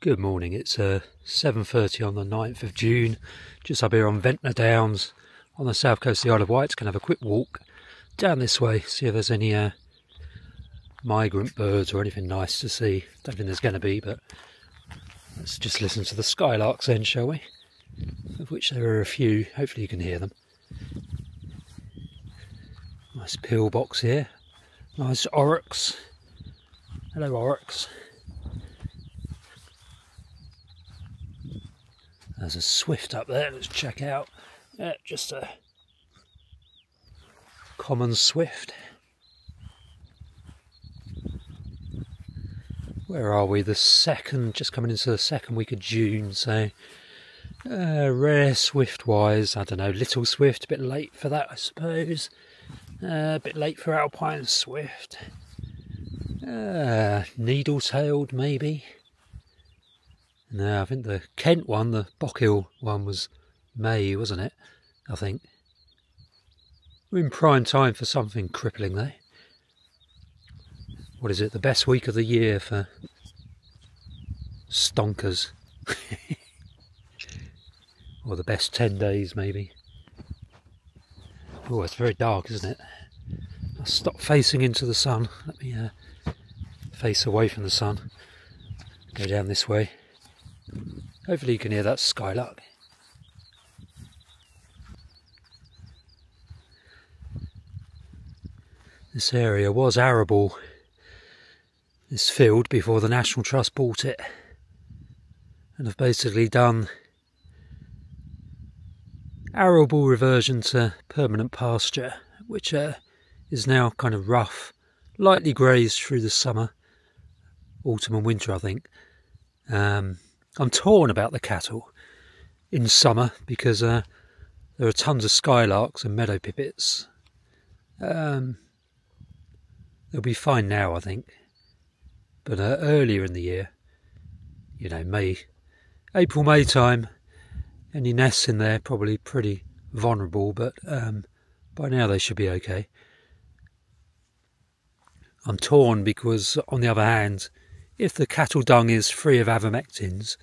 Good morning, it's 7:30 on the 9th of June, just up here on Ventnor Downs on the south coast of the Isle of Wight. Going to have a quick walk down this way, see if there's any migrant birds or anything nice to see. Don't think there's going to be, but let's just listen to the skylarks then, shall we? Of which there are a few, hopefully you can hear them. Nice pillbox here, nice oryx. Hello oryx. There's a swift up there, let's check out. Just a common swift. Where are we? Just coming into the second week of June, so rare swift wise, I don't know, little swift, a bit late for that I suppose. A bit late for alpine swift. Needle-tailed maybe. No, I think the Kent one, the Bockhill one, was May, wasn't it? I think. We're in prime time for something crippling though. What is it? The best week of the year for stonkers. Or the best 10 days maybe. Oh, it's very dark, isn't it? I'll stop facing into the sun. Let me face away from the sun. Go down this way. Hopefully you can hear that skylark. This area was arable, this field, before the National Trust bought it, and have basically done arable reversion to permanent pasture, which is now kind of rough, lightly grazed through the summer, autumn and winter I think. I'm torn about the cattle in summer because there are tons of skylarks and meadow pipits. They'll be fine now I think, but earlier in the year, you know, April, May time, any nests in there probably pretty vulnerable, but by now they should be okay. I'm torn because, on the other hand, if the cattle dung is free of avermectins,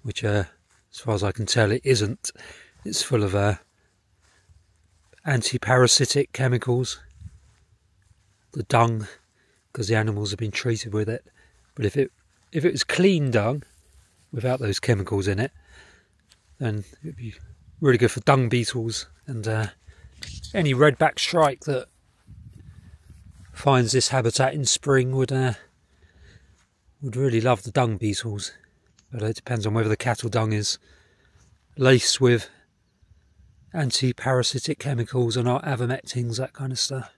which as far as I can tell it isn't, it's full of anti-parasitic chemicals, the dung, because the animals have been treated with it. But if it was clean dung without those chemicals in it, then it would be really good for dung beetles and any redback shrike that finds this habitat in spring would really love the dung beetles. But it depends on whether the cattle dung is laced with anti-parasitic chemicals or not, avermectins, that kind of stuff.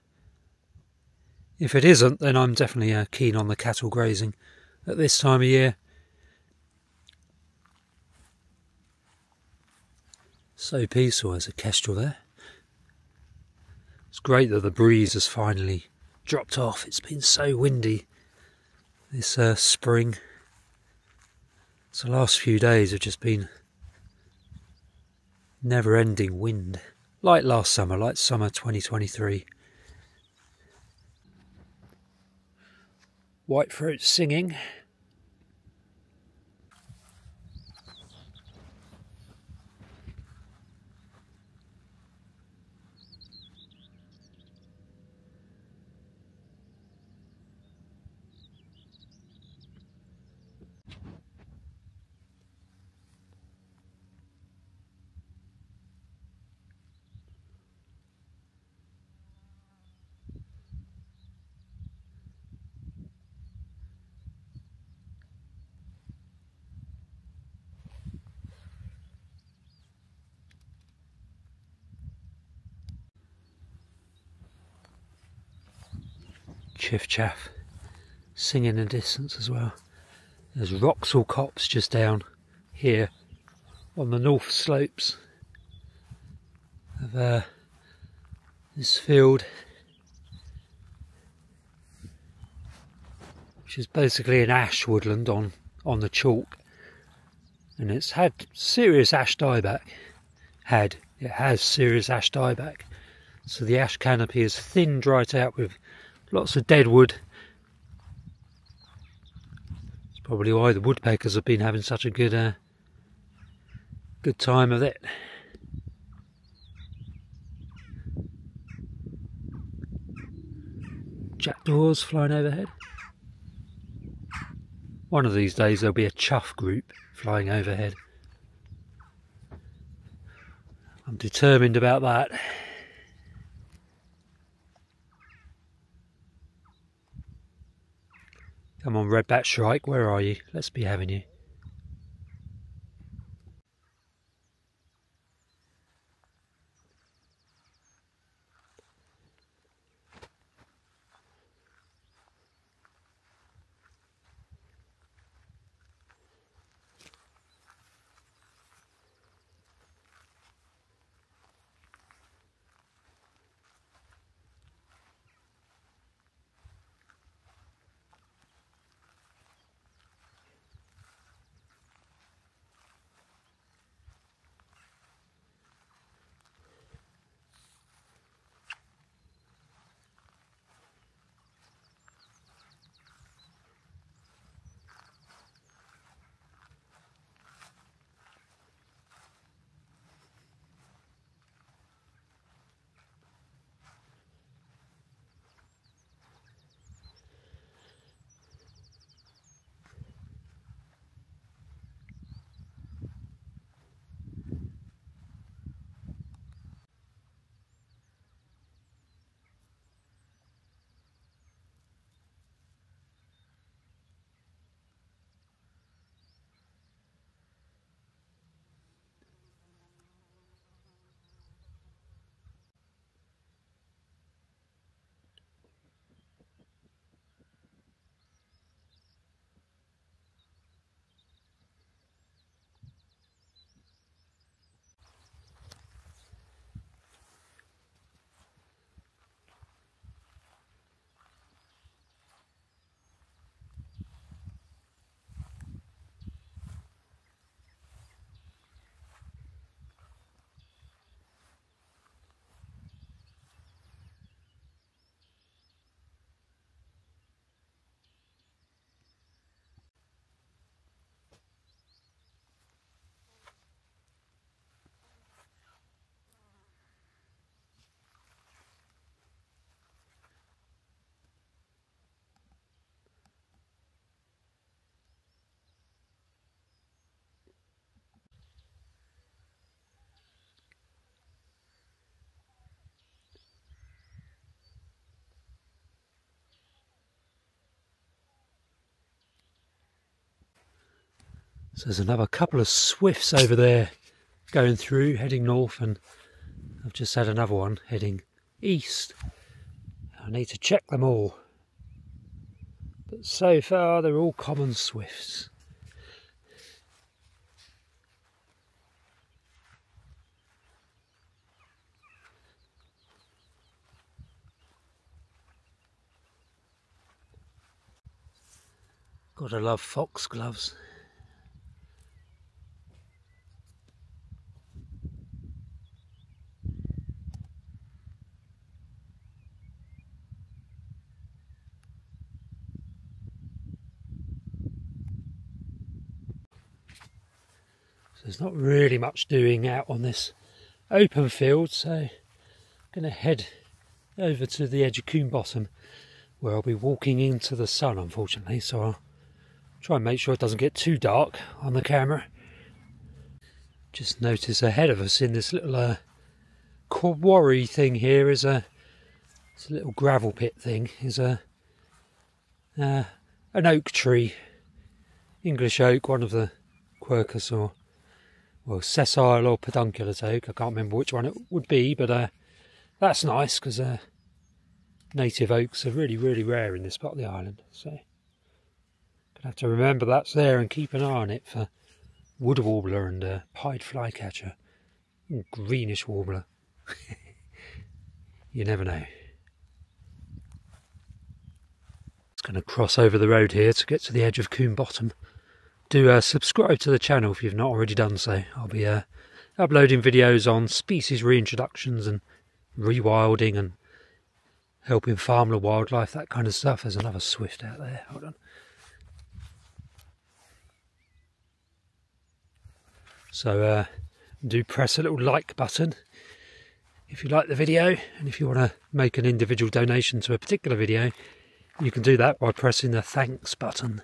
If it isn't, then I'm definitely keen on the cattle grazing at this time of year. So peaceful. There's a kestrel there. It's great that the breeze has finally dropped off. It's been so windy this spring. So the last few days have just been never-ending wind, like last summer, like summer 2023. Whitethroat singing. Chiff chaff singing in the distance as well. There's Wroxall copse just down here on the north slopes of this field, which is basically an ash woodland on the chalk, and it's had serious ash dieback. It has serious ash dieback, so the ash canopy is thinned right out with lots of dead wood. It's Probably why the woodpeckers have been having such a good time of it. Jackdaws flying overhead. One of these days there'll be a chough group flying overhead. I'm determined about that. Come on, redback shrike, where are you? Let's be having you. So there's another couple of swifts over there going through, heading north, and I've just had another one heading east. I need to check them all. But so far they're all common swifts. Gotta love foxgloves. There's not really much doing out on this open field, so I'm going to head over to the edge of Coombe Bottom, where I'll be walking into the sun, unfortunately, so I'll try and make sure it doesn't get too dark on the camera. Just notice ahead of us in this little quarry thing here is a little gravel pit thing, is an oak tree, English oak, one of the quercus or sessile or pedunculate oak. I can't remember which one it would be, but that's nice because native oaks are really, really rare in this part of the island. So gonna have to remember that's there and keep an eye on it for wood warbler and pied flycatcher, greenish warbler. You never know. It's going to cross over the road here to get to the edge of Coombe Bottom. Do subscribe to the channel if you've not already done so. I'll be uploading videos on species reintroductions and rewilding and helping farm the wildlife, that kind of stuff. There's another swift out there. Hold on. So do press a little like button if you like the video, and if you want to make an individual donation to a particular video, you can do that by pressing the thanks button,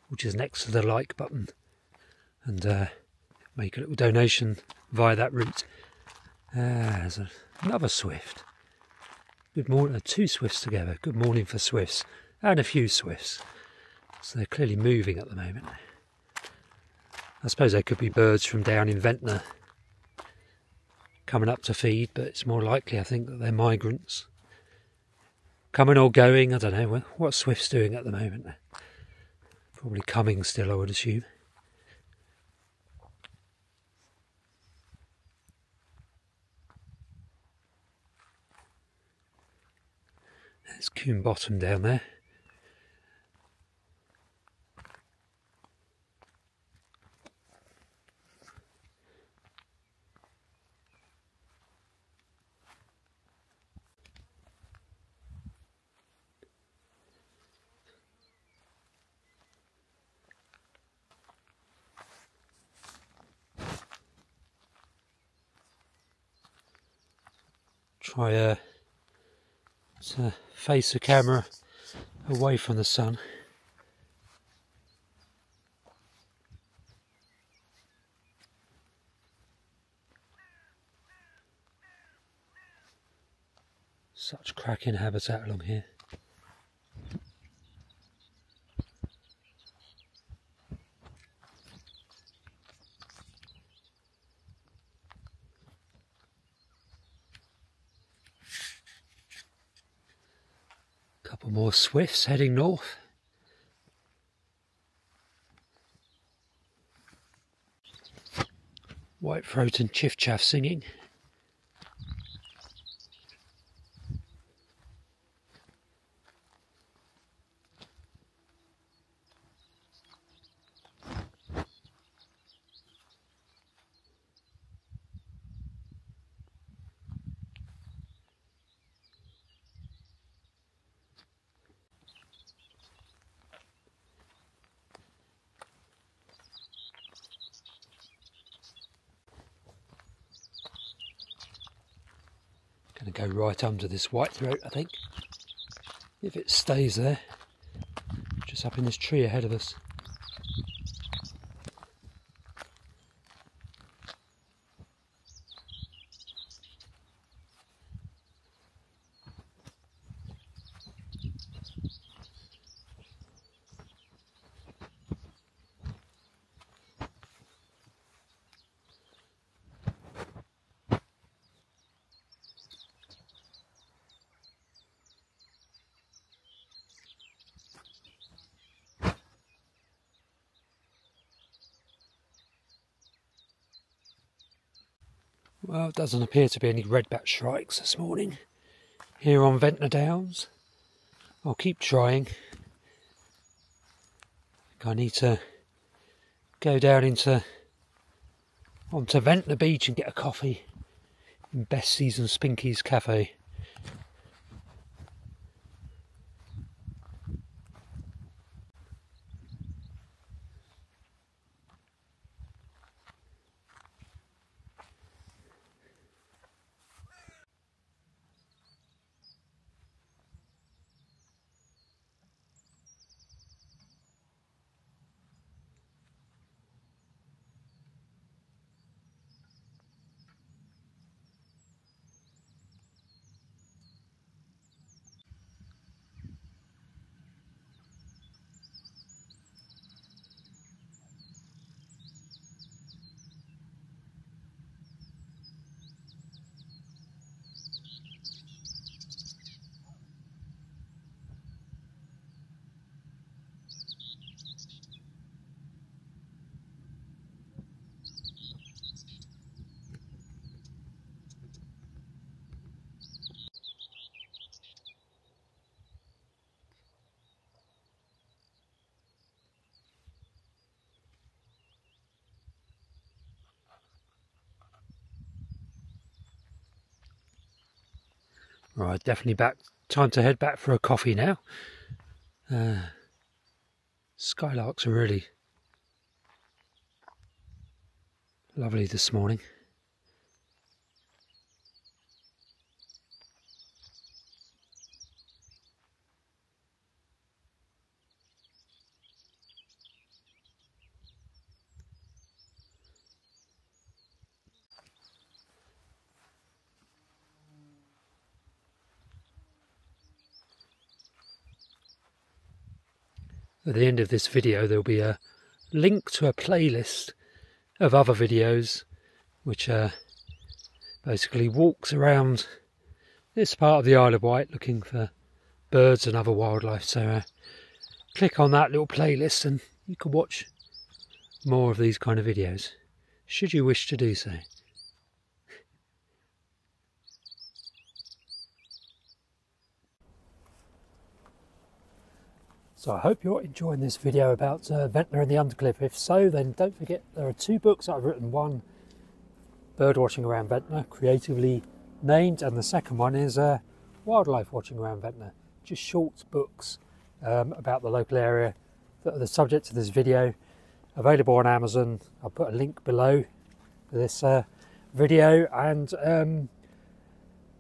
which is next to the like button, and make a little donation via that route. There's another swift. Good morning, two swifts together. Good morning for swifts, and a few swifts. So they're clearly moving at the moment. I suppose they could be birds from down in Ventnor coming up to feed, but it's more likely, I think, that they're migrants. Coming or going, I don't know. What swift's doing at the moment? Probably coming still, I would assume. There's Coombe Bottom down there. Try to face the camera away from the sun. Such cracking habitat along here. Couple more swifts heading north. White-throat and chiff-chaff singing. Going to go right under this white-throat, I think, if it stays there, just up in this tree ahead of us. Well, it doesn't appear to be any redback shrikes this morning here on Ventnor Downs. I'll keep trying. I need to go down onto Ventnor Beach and get a coffee in Bessie's and Spinky's Cafe. Right, definitely back. Time to head back for a coffee now. Skylarks are really Lovely this morning. At the end of this video there'll be a link to a playlist of other videos which basically walks around this part of the Isle of Wight looking for birds and other wildlife. So click on that little playlist and you can watch more of these kind of videos, should you wish to do so. So I hope you're enjoying this video about Ventnor and the Undercliff. If so, then don't forget there are 2 books I've written. One, Bird Watching Around Ventnor, creatively named, and the second one is Wildlife Watching Around Ventnor. Just short books about the local area that are the subject of this video. Available on Amazon. I'll put a link below for this video, and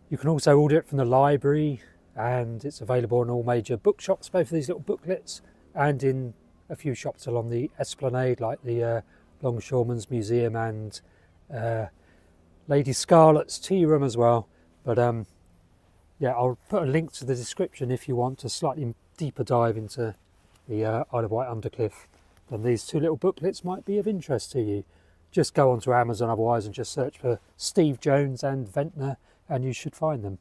you can also order it from the library, and it's available in all major bookshops, both of these little booklets, and in a few shops along the Esplanade like the Longshoremen's Museum and Lady Scarlett's Tea Room as well. But yeah, I'll put a link to the description if you want a slightly deeper dive into the Isle of Wight Undercliff. Then these 2 little booklets might be of interest to you. Just go onto Amazon otherwise and just search for Steve Jones and Ventnor and you should find them.